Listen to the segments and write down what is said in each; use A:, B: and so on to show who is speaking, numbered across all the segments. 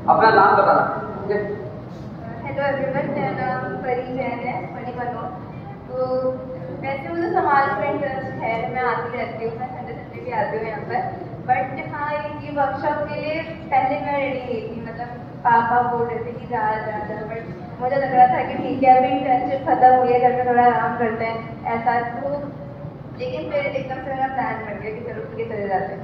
A: अपना नाम बताना, ठीक है?
B: हेलो एवरीवन, मेरा नाम परी जैन है, परी बनो। तो वैसे मुझे समाज में इंटरेस्ट है, मैं आती रहती हूँ, मैं संडे भी आती हूँ यहाँ पर। बट हाँ, ये वर्कशॉप के लिए पहले मैं रेडी नहीं थी, मतलब पापा बोल रहे थे कि जा, बट मुझे लग रहा था कि ठीक है, अभी इंटर्नशिप खत्म हुई है, घर में थोड़ा आराम करते हैं ऐसा। तो लेकिन फिर एकदम से मेरा प्लान बन गया कि चलो ठीक है चले जाते हैं।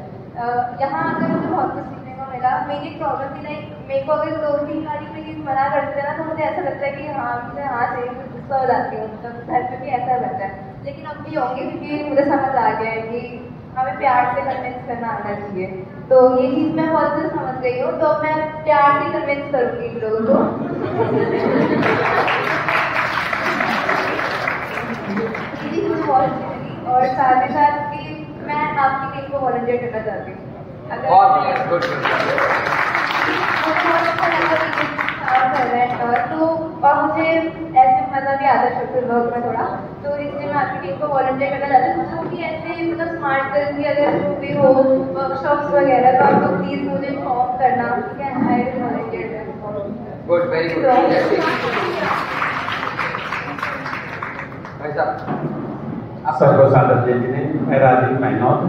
B: यहाँ आकर मुझे बहुत कुछ सीखने को मिला। मेरी प्रॉब्लम थी लाइक, मेरे को अगर 2-3 गाड़ी में किसी मना करते हैं ना, तो मुझे ऐसा लगता है कि हाँ मुझे हाँ चाहिए, मुझे गुस्सा हो जाती हूँ, मतलब घर में भी ऐसा लगता है। लेकिन अब भी होंगे क्योंकि मुझे समझ आ गया है कि हमें प्यार से कन्विंस करना आना चाहिए। तो ये चीज़ मैं बहुत अच्छे से समझ गई हूँ, तो मैं प्यार से कन्विंस करूँगी इन लोगों को। ये चीज़ मुझे बहुत अच्छी लगी, और साथ ही साथ कि मैं आपकी टीम को वॉलंटियर करना चाहती हूँ। अगर और मुझे ऐसे मजा भी आता है सोशल वर्क में थोड़ा, तो इसलिए मैं आपकी टीम को वॉलंटियर करना चाहती हूँ। क्योंकि ऐसे मतलब स्मार्ट गर्ल की अगर जो भी हो वर्कशॉप्स वगैरह, तो आप लोग प्लीज मुझे इन्फॉर्म करना, ठीक है? I will volunteer.
A: Good, very good. भाई साहब,
C: सबको सादर जी ने, मैं राजीव मैनौत।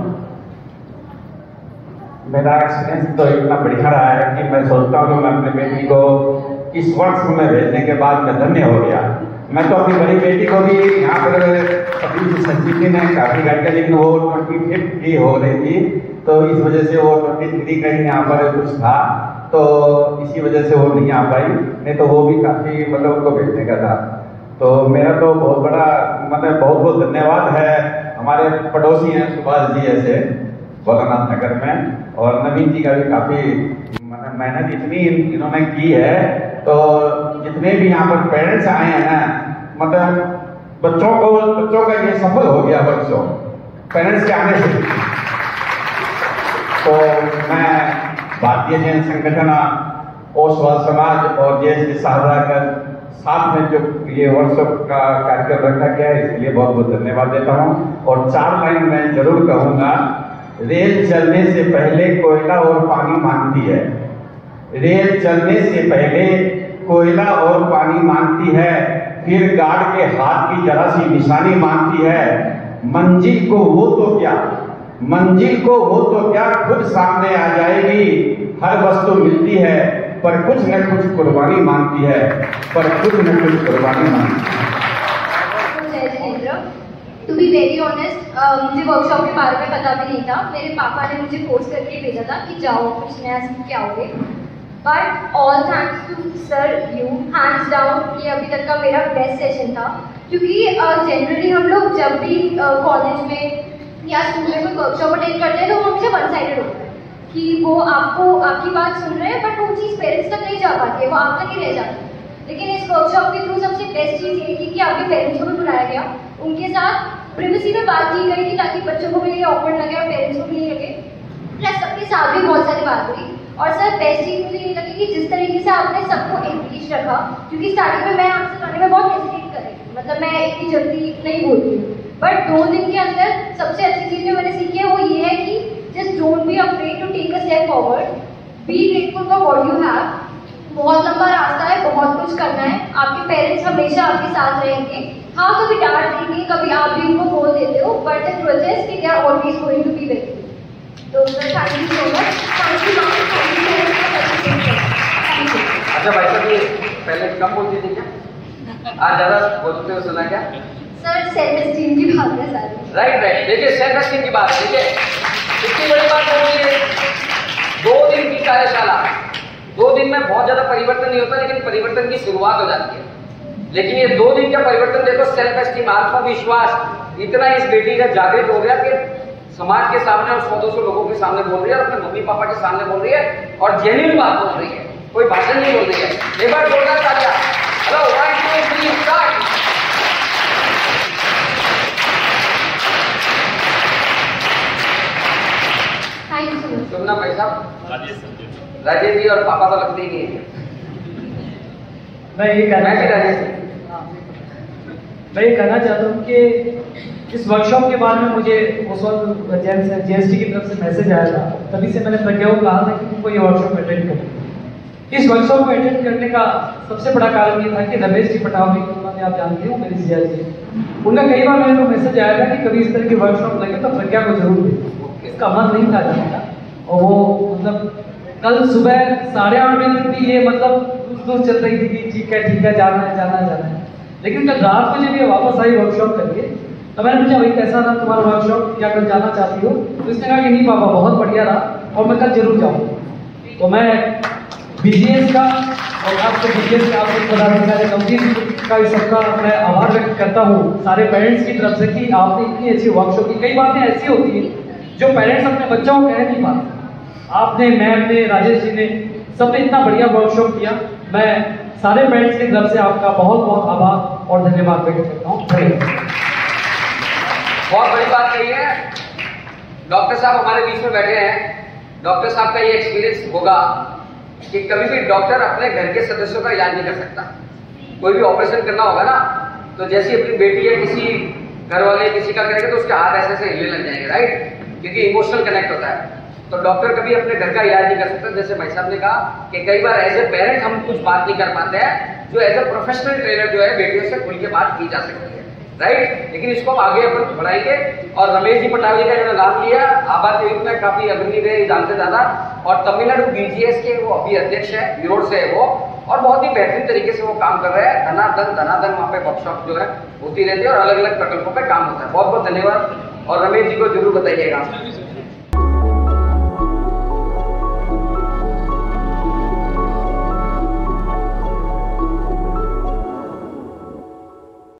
C: मेरा एक्सपीरियंस तो इतना बढ़िया रहा है कि मैं सोचता हूँ कि मैं अपनी बेटी को इस वर्ष में भेजने के बाद मैं धन्य हो गया। मैं तो अपनी बड़ी बेटी को भी यहाँ पर अभी संजीवनी ने काफी गाइड किया, लेकिन वो 25 की हो रही थी, तो इस वजह से वो 23 कहीं यहाँ पर कुछ था, तो इसी वजह से वो नहीं आ पाई, नहीं तो वो भी काफी मतलब उनको भेजने का था। तो मेरा तो बहुत बड़ा मतलब बहुत बहुत धन्यवाद है। हमारे पड़ोसी हैं सुभाष जी ऐसे भोलानाथ नगर में, और नवीन जी का भी काफी मेहनत इतनी इन्होंने की है। तो जितने भी यहाँ पर पेरेंट्स आए हैं ना, मतलब बच्चों का ये सफल हो गया वर्कशॉप पेरेंट्स के आने से। तो मैं भारतीय जैन संगठन, ओसवाल समाज और जैसे साझा कर साथ में जो ये वर्कशॉप का कार्यक्रम रखा गया है, इसके लिए बहुत बहुत धन्यवाद देता हूँ। और 4 लाइन मैं जरूर कहूँगा, रेल चलने से पहले कोयला और पानी मांगती है, रेल चलने से पहले कोयला और पानी मांगती है, फिर गार्ड के हाथ की जरा सी निशानी मांगती है। मंजिल को वो तो क्या खुद सामने आ जाएगी। हर वस्तु मिलती है पर कुछ न कुछ कुर्बानी मांगती है,
D: टू बी वेरी ऑनेस्ट, मुझे वर्कशॉप के बारे में पता भी नहीं था। मेरे पापा ने मुझे फोर्स करके भेजा था कि जाओ कुछ नया सीख के आओगे। But all thanks to sir you, hands down, ये अभी तक का मेरा बेस्ट सेशन था। क्योंकि जनरली हम लोग जब भी कॉलेज में या स्कूल में कोई वर्कशॉप अटेंड करते हैं तो वो हमेशा वन साइडेड होता है कि वो आपकी बात सुन रहे हैं, बट वो चीज़ पेरेंट्स तक नहीं जा पाती है, वो आप तक ही रह जाती है। लेकिन इस वर्कशॉप के थ्रू सबसे बेस्ट चीज़ ये थी कि आपके पेरेंट्स को भी बुलाया गया, उनके साथ प्रिवेसी में बात की गई थी ताकि बच्चों को भी ये ऑकवर्ड लगे और पेरेंट्स को भी नहीं लगे। प्लस सबके साथ भी बहुत सारी बात हुई। और सर बेस्ट चीज़ मुझे ये लगी कि जिस तरीके से आपने सबको एंगेज रखा, क्योंकि स्टार्टिंग में मैं आपसे करने में बहुत हेजिटेट कर रही थी, मतलब मैं इतनी जल्दी नहीं बोलती हूँ। बट 2 दिन के अंदर सबसे अच्छी चीज़ जो मैंने सीखी है वो ये है कि just don't be afraid to take a step forward, be grateful for what you have. बहुत लंबा रास्ता है, बहुत कुछ करना है, आपके पेरेंट्स हमेशा आपके साथ रहेंगे। हाँ, कभी डांट देंगे, कभी आप भी उनको बोल देते हो, बट द ट्रुथ इज कि they are always going to be with you. तो थैंक यू सो मच।
A: अच्छा भाई साहब, ये पहले कम बोलती थी क्या? आज ज़्यादा बोलते हुए सुना क्या?
D: सर सेल्फ एस्टीम की बात है सारी।
A: राइट। देखिए सेल्फ एस्टीम की बात, देखिए इतनी बड़ी बात हो रही है। 2 दिन की कार्यशाला, 2 दिन में बहुत ज्यादा परिवर्तन नहीं होता, लेकिन परिवर्तन की शुरुआत हो जाती है। लेकिन ये 2 दिन का परिवर्तन देखो, सेल्फ एस्टीम, आत्मविश्वास इतना इस बेटी का जागृत हो गया कि समाज के सामने और 100-200 लोगों के सामने बोल रही है, अपने मम्मी पापा के सामने बोल रही है, और जेन्युइन बात बोल रही है, कोई भाषण नहीं बोल रही है। एक बार बोलना चाहिए। Hello, 1 2 3 start. सुनना भाई साहब, राजेश जी और पापा तो लगते ही नहीं है।
E: मैं ये कहना चाहता हूँ कि इस वर्कशॉप के बारे में मुझे उस वक्त जीएसटी की तरफ से मैसेज आया था, तभी से मैंने प्रज्ञा को कहा था कि तुमको ये वर्कशॉप अटेंड करो। इस वर्कशॉप को अटेंड करने का सबसे बड़ा कारण ये था कि रमेश जी पटावनी को उन्होंने आप जानते हो मेरे सीआर जी, उनका कई बार मेरे को मैसेज आया था कि कभी इस तरह की वर्कशॉप लगे तो प्रज्ञा को जरूर दे। इसका मन नहीं था जाने का, और वो मतलब कल सुबह 8:30 बजे तक भी ये मतलब दूर चल रही थी कि ठीक है जाना है। लेकिन कल रात को जब ये वापस आई वर्कशॉप करके, तो मैंने पूछा भाई कैसा रहा तुम्हारा वर्कशॉप, क्या कल जाना चाहती हो? तो इसने कहा कि नहीं पापा बहुत बढ़िया रहा और मैं कल जरूर जाऊँगा। तो मैं बीजीएस का और आपको बीजीएस का आपको पदाधिकारी नवदीप का इस सबका मैं आभार व्यक्त करता हूँ सारे पेरेंट्स की तरफ से कि आपने इतनी अच्छी वर्कशॉप की। कई बातें ऐसी होती हैं जो पेरेंट्स अपने बच्चों को कह नहीं पाते, आपने, मैम ने, राजेश जी ने, सबने इतना बढ़िया वर्कशॉप किया। मैं सारे पेरेंट्स की तरफ से आपका बहुत बहुत आभार और धन्यवाद व्यक्त करता हूँ।
A: बहुत बड़ी बात कही है। डॉक्टर साहब हमारे बीच में बैठे हैं। डॉक्टर साहब का ये एक्सपीरियंस होगा कि कभी भी डॉक्टर अपने घर के सदस्यों का इलाज नहीं कर सकता। कोई भी ऑपरेशन करना होगा ना, तो जैसी अपनी बेटी या किसी घर वाले किसी का करेंगे तो उसके हाथ ऐसे ऐसे हिलने लग जाएंगे, राइट, क्योंकि इमोशनल कनेक्ट होता है। तो डॉक्टर कभी अपने घर का इलाज नहीं कर सकता। जैसे भाई साहब ने कहा कि कई बार एज ए पेरेंट हम कुछ बात नहीं कर पाते हैं, जो एज ए प्रोफेशनल ट्रेनर जो है बेटियों से खुल के बात की जा सकती है, राइट। लेकिन इसको हम आगे अपन बढ़ाएंगे। और रमेश जी पटावली का इन्होंने नाम लिया, आबाद द्वीप में काफी अग्रणी रहे जानते ज्यादा, और तमिलनाडु बीजीएस के वो अभी अध्यक्ष है, यूरोड से है वो, और बहुत ही बेहतरीन तरीके से वो काम कर रहे हैं। धनाधन वहाँ पे वर्कशॉप जो है होती रहती है और अलग अलग प्रकल्पों पे काम होता है। बहुत बहुत धन्यवाद, और रमेश जी को जरूर बताइएगा।